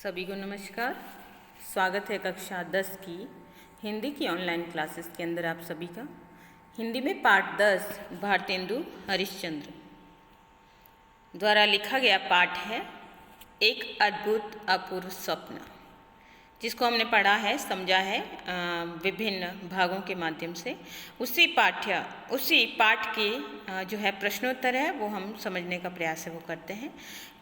सभी को नमस्कार। स्वागत है कक्षा 10 की हिंदी की ऑनलाइन क्लासेस के अंदर आप सभी का। हिंदी में पाठ 10 भारतेंदु हरिश्चंद्र द्वारा लिखा गया पाठ है एक अद्भुत अपूर्व स्वप्न, जिसको हमने पढ़ा है, समझा है विभिन्न भागों के माध्यम से। उसी पाठ के जो है प्रश्नोत्तर है वो हम समझने का प्रयास है वो करते हैं।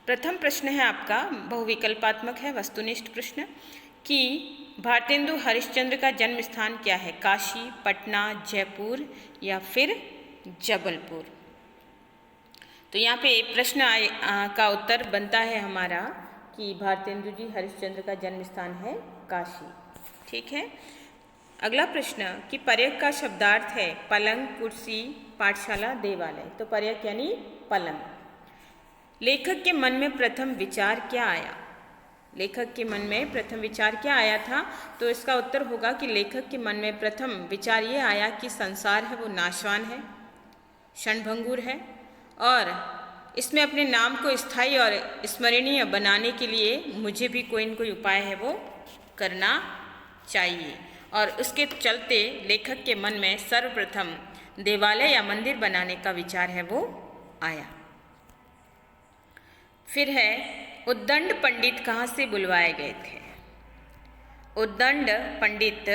प्रथम प्रश्न है आपका बहुविकल्पात्मक है, वस्तुनिष्ठ प्रश्न कि भारतेंदु हरिश्चंद्र का जन्म स्थान क्या है? काशी, पटना, जयपुर या फिर जबलपुर? तो यहाँ पे प्रश्न का उत्तर बनता है हमारा कि भारतेंदु जी हरिश्चंद्र का जन्म स्थान है काशी। ठीक है। अगला प्रश्न कि पर्यक का शब्दार्थ है पलंग, कुर्सी, पाठशाला, देवालय। तो पर्यक यानी पलंग। लेखक के मन में प्रथम विचार क्या आया? लेखक के मन में प्रथम विचार क्या आया था? तो इसका उत्तर होगा कि लेखक के मन में प्रथम विचार ये आया कि संसार है वो नाशवान है, क्षणभंगुर है और इसमें अपने नाम को स्थायी और स्मरणीय बनाने के लिए मुझे भी कोई न कोई उपाय है वो करना चाहिए। और उसके चलते लेखक के मन में सर्वप्रथम देवालय या मंदिर बनाने का विचार है वो आया। फिर है उद्दंड पंडित कहाँ से बुलवाए गए थे? उद्दंड पंडित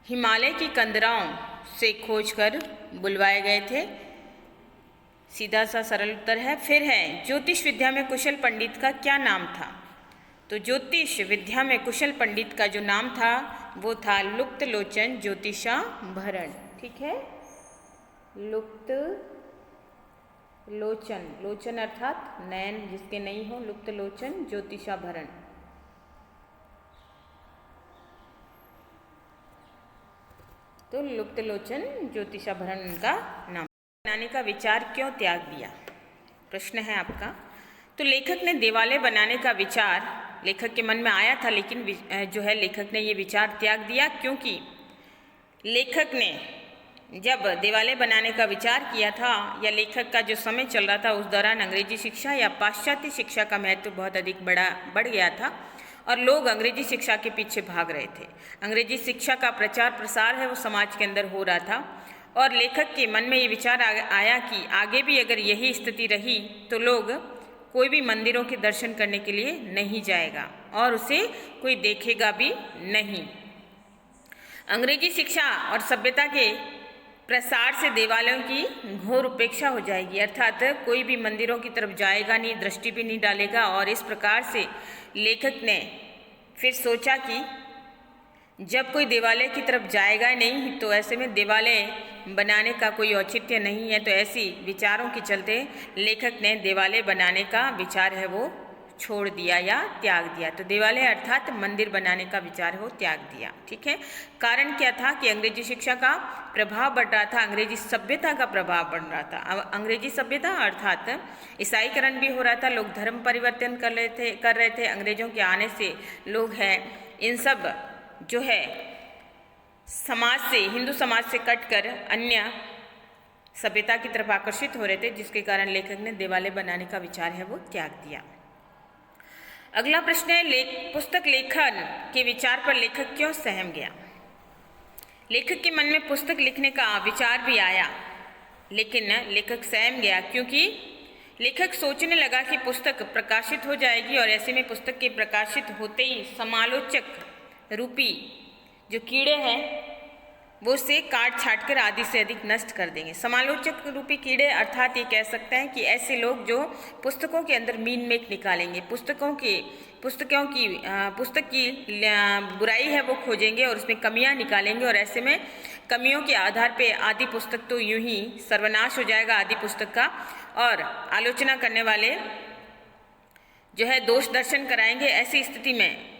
हिमालय की कंदराओं से खोजकर बुलवाए गए थे। सीधा सा सरल उत्तर है। फिर है ज्योतिष विद्या में कुशल पंडित का क्या नाम था? तो ज्योतिष विद्या में कुशल पंडित का जो नाम था वो था लुप्त लोचन ज्योतिषाभरण। ठीक है, लुप्त लोचन, लोचन अर्थात नयन जिसके नहीं हो, लुप्त लोचन ज्योतिषाभरण। तो लुप्त लोचन ज्योतिषाभरण उनका नाम। बनाने का विचार क्यों त्याग दिया? प्रश्न है आपका। तो लेखक ने देवालय बनाने का विचार लेखक के मन में आया था, लेकिन जो है लेखक ने ये विचार त्याग दिया क्योंकि लेखक ने जब देवालय बनाने का विचार किया था या लेखक का जो समय चल रहा था उस दौरान अंग्रेजी शिक्षा या पाश्चात्य शिक्षा का महत्व बहुत अधिक बढ़ गया था और लोग अंग्रेजी शिक्षा के पीछे भाग रहे थे। अंग्रेजी शिक्षा का प्रचार प्रसार है वो समाज के अंदर हो रहा था और लेखक के मन में ये विचार आया कि आगे भी अगर यही स्थिति रही तो लोग कोई भी मंदिरों के दर्शन करने के लिए नहीं जाएगा और उसे कोई देखेगा भी नहीं। अंग्रेजी शिक्षा और सभ्यता के प्रसार से देवालयों की घोर उपेक्षा हो जाएगी, अर्थात कोई भी मंदिरों की तरफ जाएगा नहीं, दृष्टि भी नहीं डालेगा। और इस प्रकार से लेखक ने फिर सोचा कि जब कोई देवालय की तरफ जाएगा नहीं तो ऐसे में देवालय बनाने का कोई औचित्य नहीं है। तो ऐसी विचारों के चलते लेखक ने देवालय बनाने का विचार है वो छोड़ दिया या त्याग दिया। तो देवालय अर्थात मंदिर बनाने का विचार है वो त्याग दिया। ठीक है। कारण क्या था कि अंग्रेजी शिक्षा का प्रभाव बढ़ रहा था, अंग्रेजी सभ्यता का प्रभाव बढ़ रहा था। अब अंग्रेजी सभ्यता अर्थात ईसाईकरण भी हो रहा था, लोग धर्म परिवर्तन कर रहे थे। अंग्रेजों के आने से लोग हैं इन सब जो है समाज से, हिंदू समाज से कटकर अन्य सभ्यता की तरफ आकर्षित हो रहे थे, जिसके कारण लेखक ने देवालय बनाने का विचार है वो त्याग दिया। अगला प्रश्न है पुस्तक लेखन के विचार पर लेखक क्यों सहम गया? लेखक के मन में पुस्तक लिखने का विचार भी आया लेकिन लेखक सहम गया क्योंकि लेखक सोचने लगा कि पुस्तक प्रकाशित हो जाएगी और ऐसे में पुस्तक के प्रकाशित होते ही समालोचक रूपी जो कीड़े हैं वो उसे काट छाट कर आधी से अधिक नष्ट कर देंगे। समालोचक रूपी कीड़े अर्थात ये कह सकते हैं कि ऐसे लोग जो पुस्तकों के अंदर मीन मेक निकालेंगे, पुस्तक की बुराई है वो खोजेंगे और उसमें कमियां निकालेंगे और ऐसे में कमियों के आधार पे आधी पुस्तक तो यूं ही सर्वनाश हो जाएगा आधी पुस्तक का और आलोचना करने वाले जो है दोष दर्शन कराएंगे। ऐसी स्थिति में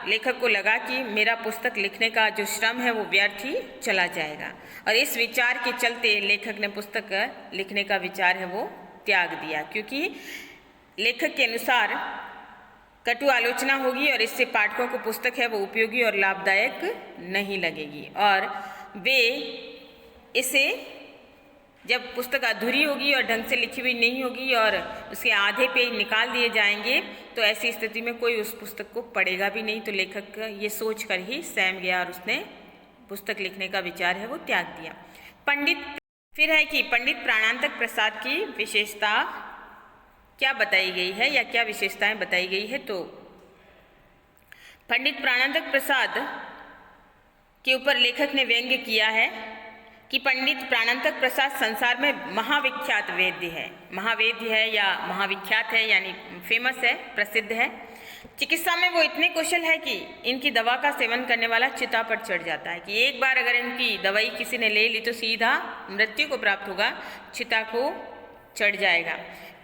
लेखक को लगा कि मेरा पुस्तक लिखने का जो श्रम है वो व्यर्थ ही चला जाएगा और इस विचार के चलते लेखक ने पुस्तक लिखने का विचार है वो त्याग दिया क्योंकि लेखक के अनुसार कटु आलोचना होगी और इससे पाठकों को पुस्तक है वो उपयोगी और लाभदायक नहीं लगेगी और वे इसे जब पुस्तक अधूरी होगी और ढंग से लिखी हुई नहीं होगी और उसके आधे पेज निकाल दिए जाएंगे तो ऐसी स्थिति में कोई उस पुस्तक को पढ़ेगा भी नहीं। तो लेखक ये सोच कर ही सहम गया और उसने पुस्तक लिखने का विचार है वो त्याग दिया। फिर है कि पंडित प्राणांतक प्रसाद की विशेषता क्या बताई गई है या क्या विशेषताएं बताई गई है। तो पंडित प्राणांतक प्रसाद के ऊपर लेखक ने व्यंग्य किया है कि पंडित प्राणांतक प्रसाद संसार में महाविख्यात वैद्य है। महावेद्य है या महाविख्यात है, यानी फेमस है, प्रसिद्ध है। चिकित्सा में वो इतने कुशल है कि इनकी दवा का सेवन करने वाला चिता पर चढ़ जाता है कि एक बार अगर इनकी दवाई किसी ने ले ली तो सीधा मृत्यु को प्राप्त होगा, चिता को चढ़ जाएगा।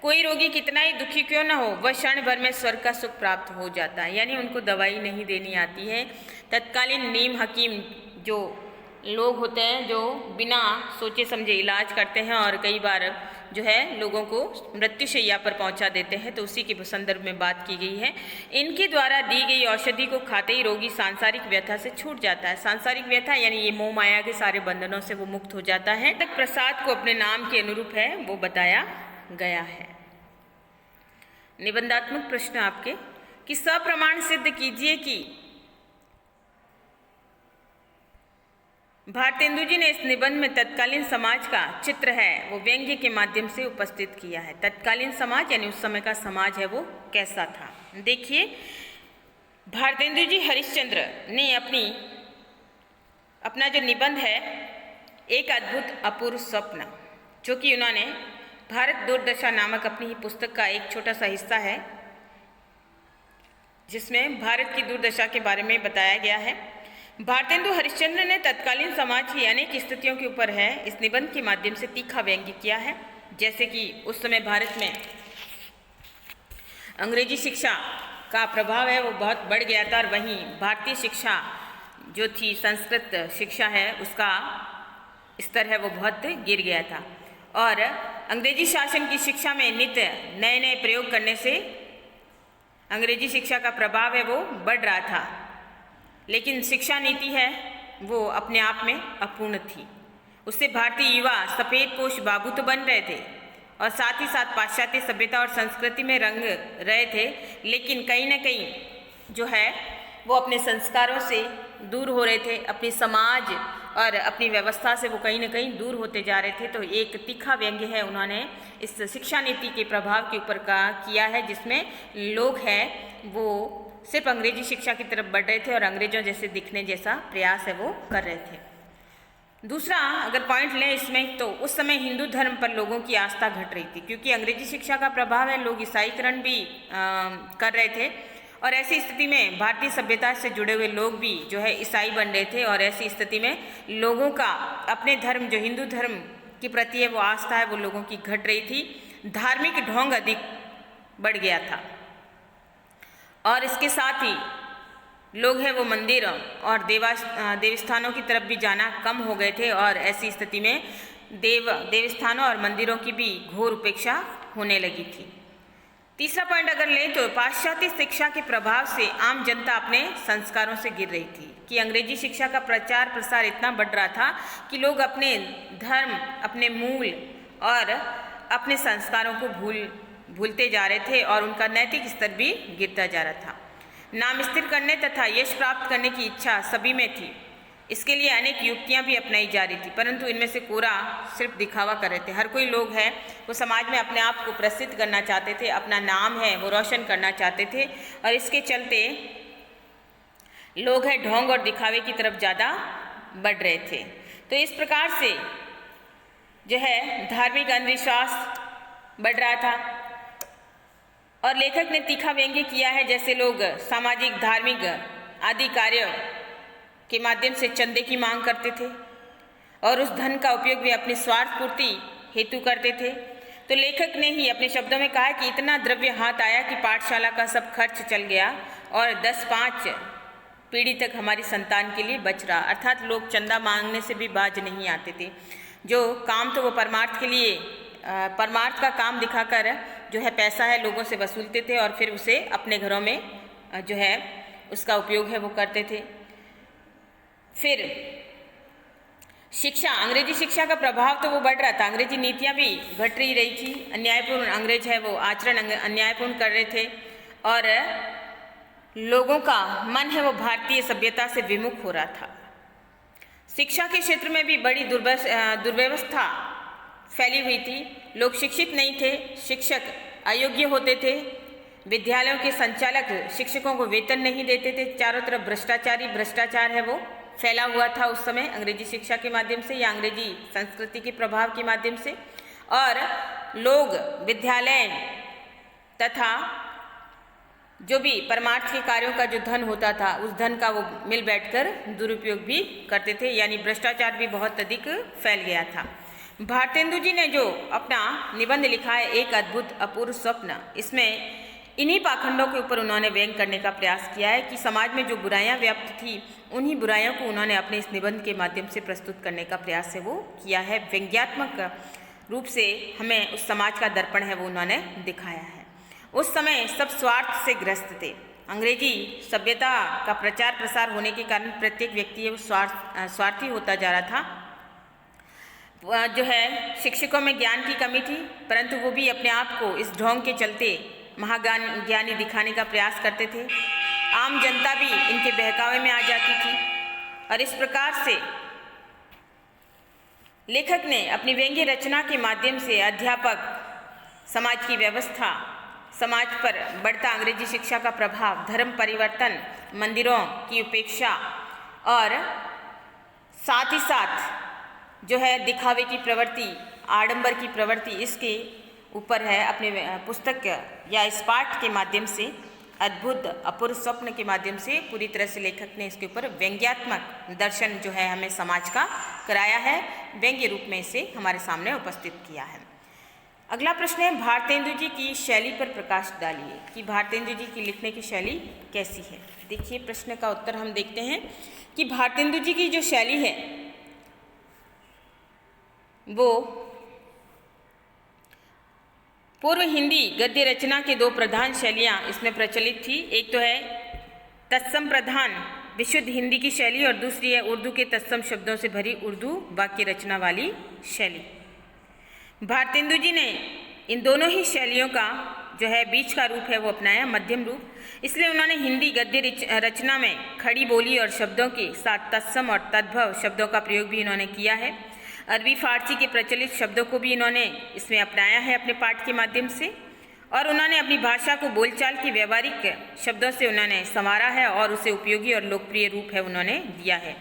कोई रोगी कितना ही दुखी क्यों ना हो, वह क्षण भर में स्वर्ग का सुख प्राप्त हो जाता है। यानी उनको दवाई नहीं देनी आती है। तत्कालीन नीम हकीम जो लोग होते हैं जो बिना सोचे समझे इलाज करते हैं और कई बार जो है लोगों को मृत्युशैया पर पहुंचा देते हैं, तो उसी के संदर्भ में बात की गई है। इनके द्वारा दी गई औषधि को खाते ही रोगी सांसारिक व्यथा से छूट जाता है। सांसारिक व्यथा यानी ये मोह माया के सारे बंधनों से वो मुक्त हो जाता है। तक प्रसाद को अपने नाम के अनुरूप है वो बताया गया है। निबंधात्मक प्रश्न आपके कि सप्रमाण सिद्ध कीजिए कि भारतेंदु जी ने इस निबंध में तत्कालीन समाज का चित्र है वो व्यंग्य के माध्यम से उपस्थित किया है। तत्कालीन समाज यानी उस समय का समाज है वो कैसा था। देखिए, भारतेंदु जी हरिश्चंद्र ने अपना जो निबंध है एक अद्भुत अपूर्व स्वप्न, जो कि उन्होंने भारत दुर्दशा नामक अपनी ही पुस्तक का एक छोटा सा हिस्सा है जिसमें भारत की दुर्दशा के बारे में बताया गया है। भारतेंदु हरिश्चंद्र ने तत्कालीन समाज की अनेक स्थितियों के ऊपर है इस निबंध के माध्यम से तीखा व्यंग्य किया है। जैसे कि उस समय भारत में अंग्रेजी शिक्षा का प्रभाव है वो बहुत बढ़ गया था और वहीं भारतीय शिक्षा जो थी, संस्कृत शिक्षा है, उसका स्तर है वो बहुत गिर गया था और अंग्रेजी शासन की शिक्षा में नित्य नए नए प्रयोग करने से अंग्रेजी शिक्षा का प्रभाव है वो बढ़ रहा था। लेकिन शिक्षा नीति है वो अपने आप में अपूर्ण थी। उससे भारतीय युवा सफ़ेद पोश बाबू तो बन रहे थे और साथ ही साथ पाश्चात्य सभ्यता और संस्कृति में रंग रहे थे, लेकिन कहीं ना कहीं जो है वो अपने संस्कारों से दूर हो रहे थे, अपनी समाज और अपनी व्यवस्था से वो कहीं ना कहीं दूर होते जा रहे थे। तो एक तीखा व्यंग्य है उन्होंने इस शिक्षा नीति के प्रभाव के ऊपर का किया है, जिसमें लोग हैं वो सिर्फ अंग्रेजी शिक्षा की तरफ बढ़ रहे थे और अंग्रेजों जैसे दिखने जैसा प्रयास है वो कर रहे थे। दूसरा अगर पॉइंट लें इसमें तो उस समय हिंदू धर्म पर लोगों की आस्था घट रही थी, क्योंकि अंग्रेजी शिक्षा का प्रभाव है, लोग ईसाईकरण भी कर रहे थे और ऐसी स्थिति में भारतीय सभ्यता से जुड़े हुए लोग भी जो है ईसाई बन रहे थे और ऐसी स्थिति में लोगों का अपने धर्म जो हिंदू धर्म के प्रति है वो आस्था है वो लोगों की घट रही थी। धार्मिक ढोंग अधिक बढ़ गया था और इसके साथ ही लोग हैं वो मंदिरों और देवस्थानों की तरफ भी जाना कम हो गए थे और ऐसी स्थिति में देवस्थानों और मंदिरों की भी घोर उपेक्षा होने लगी थी। तीसरा पॉइंट अगर लें तो पाश्चात्य शिक्षा के प्रभाव से आम जनता अपने संस्कारों से गिर रही थी कि अंग्रेजी शिक्षा का प्रचार प्रसार इतना बढ़ रहा था कि लोग अपने धर्म, अपने मूल और अपने संस्कारों को भूलते जा रहे थे और उनका नैतिक स्तर भी गिरता जा रहा था। नाम स्थिर करने तथा यश प्राप्त करने की इच्छा सभी में थी। इसके लिए अनेक युक्तियां भी अपनाई जा रही थी, परंतु इनमें से कोरा सिर्फ दिखावा कर रहे थे। हर कोई लोग है वो समाज में अपने आप को प्रसिद्ध करना चाहते थे, अपना नाम है वो रोशन करना चाहते थे और इसके चलते लोग हैं ढोंग और दिखावे की तरफ ज़्यादा बढ़ रहे थे। तो इस प्रकार से जो है धार्मिक अंधविश्वास बढ़ रहा था और लेखक ने तीखा व्यंग्य किया है। जैसे लोग सामाजिक, धार्मिक आदि कार्यों के माध्यम से चंदे की मांग करते थे और उस धन का उपयोग भी अपनी स्वार्थ पूर्ति हेतु करते थे। तो लेखक ने ही अपने शब्दों में कहा कि इतना द्रव्य हाथ आया कि पाठशाला का सब खर्च चल गया और 10-5 पीढ़ी तक हमारी संतान के लिए बच रहा। अर्थात लोग चंदा मांगने से भी बाज नहीं आते थे। जो काम तो वो परमार्थ के लिए परमार्थ का काम दिखाकर जो है पैसा है लोगों से वसूलते थे और फिर उसे अपने घरों में जो है उसका उपयोग है वो करते थे। फिर शिक्षा, अंग्रेजी शिक्षा का प्रभाव तो वो बढ़ रहा था, अंग्रेजी नीतियाँ भी घट रही थी, अन्यायपूर्ण अंग्रेज है वो आचरण अन्यायपूर्ण कर रहे थे और लोगों का मन है वो भारतीय सभ्यता से विमुख हो रहा था। शिक्षा के क्षेत्र में भी बड़ी दुर्व्यवस्था फैली हुई थी, लोग शिक्षित नहीं थे, शिक्षक अयोग्य होते थे, विद्यालयों के संचालक शिक्षकों को वेतन नहीं देते थे, चारों तरफ भ्रष्टाचार है वो फैला हुआ था उस समय अंग्रेजी शिक्षा के माध्यम से या अंग्रेजी संस्कृति के प्रभाव के माध्यम से। और लोग विद्यालय तथा जो भी परमार्थ के कार्यों का जो धन होता था उस धन का वो मिल बैठकर दुरुपयोग भी करते थे, यानी भ्रष्टाचार भी बहुत अधिक फैल गया था। भारतेंदु जी ने जो अपना निबंध लिखा है एक अद्भुत अपूर्व स्वप्न, इसमें इन्हीं पाखंडों के ऊपर उन्होंने व्यंग करने का प्रयास किया है कि समाज में जो बुराइयां व्याप्त थी उन्हीं बुराइयों को उन्होंने अपने इस निबंध के माध्यम से प्रस्तुत करने का प्रयास है वो किया है। व्यंग्यात्मक रूप से हमें उस समाज का दर्पण है वो उन्होंने दिखाया है। उस समय सब स्वार्थ से ग्रस्त थे, अंग्रेजी सभ्यता का प्रचार प्रसार होने के कारण प्रत्येक व्यक्ति है वो स्वार्थी होता जा रहा था। जो है शिक्षकों में ज्ञान की कमी थी, परंतु वो भी अपने आप को इस ढोंग के चलते महाज्ञानी दिखाने का प्रयास करते थे। आम जनता भी इनके बहकावे में आ जाती थी और इस प्रकार से लेखक ने अपनी व्यंग्य रचना के माध्यम से अध्यापक, समाज की व्यवस्था, समाज पर बढ़ता अंग्रेजी शिक्षा का प्रभाव, धर्म परिवर्तन, मंदिरों की उपेक्षा और साथ ही साथ जो है दिखावे की प्रवृत्ति, आडंबर की प्रवृत्ति, इसके ऊपर है अपने पुस्तक या इस पाठ के माध्यम से, अद्भुत अपूर्व स्वप्न के माध्यम से पूरी तरह से लेखक ने इसके ऊपर व्यंग्यात्मक दर्शन जो है हमें समाज का कराया है, व्यंग्य रूप में इसे हमारे सामने उपस्थित किया है। अगला प्रश्न है भारतेंदु जी की शैली पर प्रकाश डालिए कि भारतेंदु जी की लिखने की शैली कैसी है। देखिए प्रश्न का उत्तर हम देखते हैं कि भारतेंदु जी की जो शैली है वो पूर्व हिंदी गद्य रचना के दो प्रधान शैलियाँ इसमें प्रचलित थी। एक तो है तत्सम प्रधान विशुद्ध हिंदी की शैली और दूसरी है उर्दू के तत्सम शब्दों से भरी उर्दू वाक्य रचना वाली शैली। भारतेंदु जी ने इन दोनों ही शैलियों का जो है बीच का रूप है वो अपनाया, मध्यम रूप। इसलिए उन्होंने हिंदी गद्य रचना में खड़ी बोली और शब्दों के साथ तत्सम और तद्भव शब्दों का प्रयोग भी इन्होंने किया है। अरबी फारसी के प्रचलित शब्दों को भी इन्होंने इसमें अपनाया है अपने पाठ के माध्यम से और उन्होंने अपनी भाषा को बोलचाल के व्यवहारिक शब्दों से उन्होंने संवारा है और उसे उपयोगी और लोकप्रिय रूप है उन्होंने दिया है।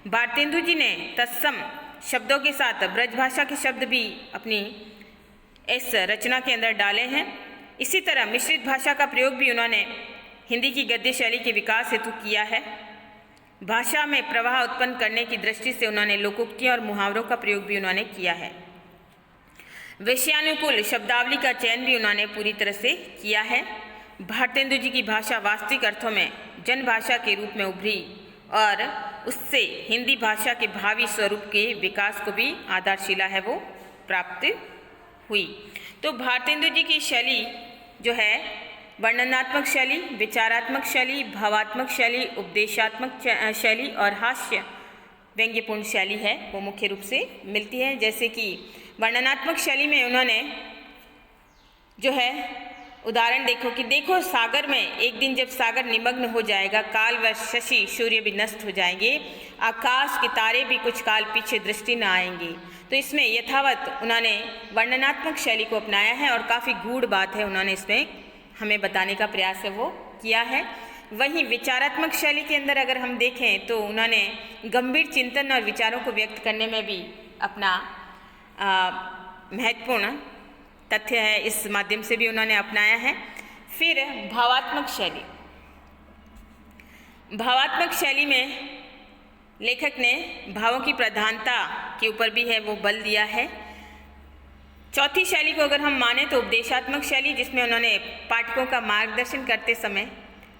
भारतेंदु जी ने तत्सम शब्दों के साथ ब्रज भाषा के शब्द भी अपनी इस रचना के अंदर डाले हैं। इसी तरह मिश्रित भाषा का प्रयोग भी उन्होंने हिंदी की गद्य शैली के विकास हेतु किया है। भाषा में प्रवाह उत्पन्न करने की दृष्टि से उन्होंने लोकोक्तियों और मुहावरों का प्रयोग भी उन्होंने किया है। विषयानुकूल शब्दावली का चयन भी उन्होंने पूरी तरह से किया है। भारतेंदु जी की भाषा वास्तविक अर्थों में जनभाषा के रूप में उभरी और उससे हिंदी भाषा के भावी स्वरूप के विकास को भी आधारशिला है वो प्राप्त हुई। तो भारतेंदु जी की शैली जो है वर्णनात्मक शैली, विचारात्मक शैली, भावात्मक शैली, उपदेशात्मक शैली और हास्य व्यंग्यपूर्ण शैली है वो मुख्य रूप से मिलती है। जैसे कि वर्णनात्मक शैली में उन्होंने जो है उदाहरण देखो सागर में एक दिन जब सागर निमग्न हो जाएगा, काल व शशि सूर्य भी नष्ट हो जाएंगे, आकाश के तारे भी कुछ काल पीछे दृष्टि न आएंगे। तो इसमें यथावत उन्होंने वर्णनात्मक शैली को अपनाया है और काफ़ी गूढ़ बात है उन्होंने इसमें हमें बताने का प्रयास है वो किया है। वहीं विचारात्मक शैली के अंदर अगर हम देखें तो उन्होंने गंभीर चिंतन और विचारों को व्यक्त करने में भी अपना महत्वपूर्ण तथ्य है, इस माध्यम से भी उन्होंने अपनाया है। फिर भावात्मक शैली में लेखक ने भावों की प्रधानता के ऊपर भी है वो बल दिया है। चौथी शैली को अगर हम माने तो उपदेशात्मक शैली, जिसमें उन्होंने पाठकों का मार्गदर्शन करते समय,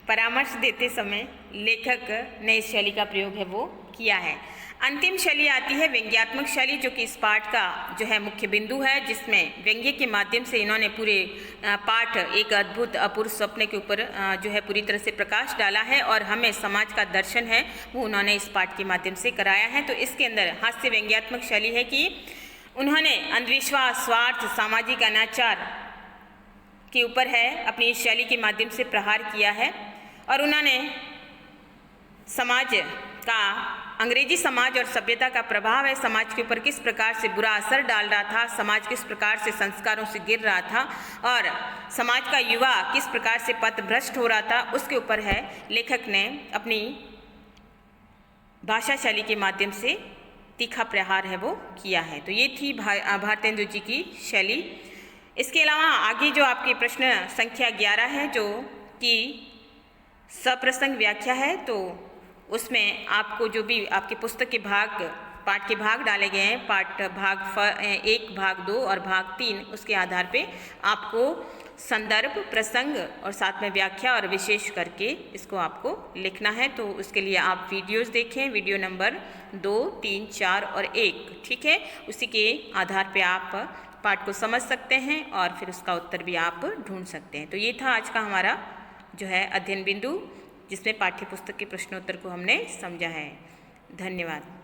परामर्श देते समय लेखक ने इस शैली का प्रयोग है वो किया है। अंतिम शैली आती है व्यंग्यात्मक शैली, जो कि इस पाठ का जो है मुख्य बिंदु है, जिसमें व्यंग्य के माध्यम से इन्होंने पूरे पाठ एक अद्भुत अपूर्व स्वप्न के ऊपर जो है पूरी तरह से प्रकाश डाला है और हमें समाज का दर्शन है वो उन्होंने इस पाठ के माध्यम से कराया है। तो इसके अंदर हास्य व्यंग्यात्मक शैली है कि उन्होंने अंधविश्वास, स्वार्थ, सामाजिक अनाचार के ऊपर है अपनी इस शैली के माध्यम से प्रहार किया है और उन्होंने समाज का, अंग्रेजी समाज और सभ्यता का प्रभाव है समाज के ऊपर किस प्रकार से बुरा असर डाल रहा था, समाज किस प्रकार से संस्कारों से गिर रहा था और समाज का युवा किस प्रकार से पथभ्रष्ट हो रहा था, उसके ऊपर है लेखक ने अपनी भाषा शैली के माध्यम से तीखा प्रहार है वो किया है। तो ये थी भारतेंदु जी की शैली। इसके अलावा आगे जो आपके प्रश्न संख्या 11 है, जो कि सप्रसंग व्याख्या है, तो उसमें आपको जो भी आपके पुस्तक के पाठ के भाग डाले गए हैं, पाठ भाग 1, भाग 2 और भाग 3, उसके आधार पे आपको संदर्भ, प्रसंग और साथ में व्याख्या और विशेष करके इसको आपको लिखना है। तो उसके लिए आप वीडियोस देखें, वीडियो नंबर 2, 3, 4 और 1, ठीक है। उसी के आधार पे आप पाठ को समझ सकते हैं और फिर उसका उत्तर भी आप ढूंढ सकते हैं। तो ये था आज का हमारा जो है अध्ययन बिंदु, जिसमें पाठ्य पुस्तक के प्रश्नोत्तर को हमने समझा है। धन्यवाद।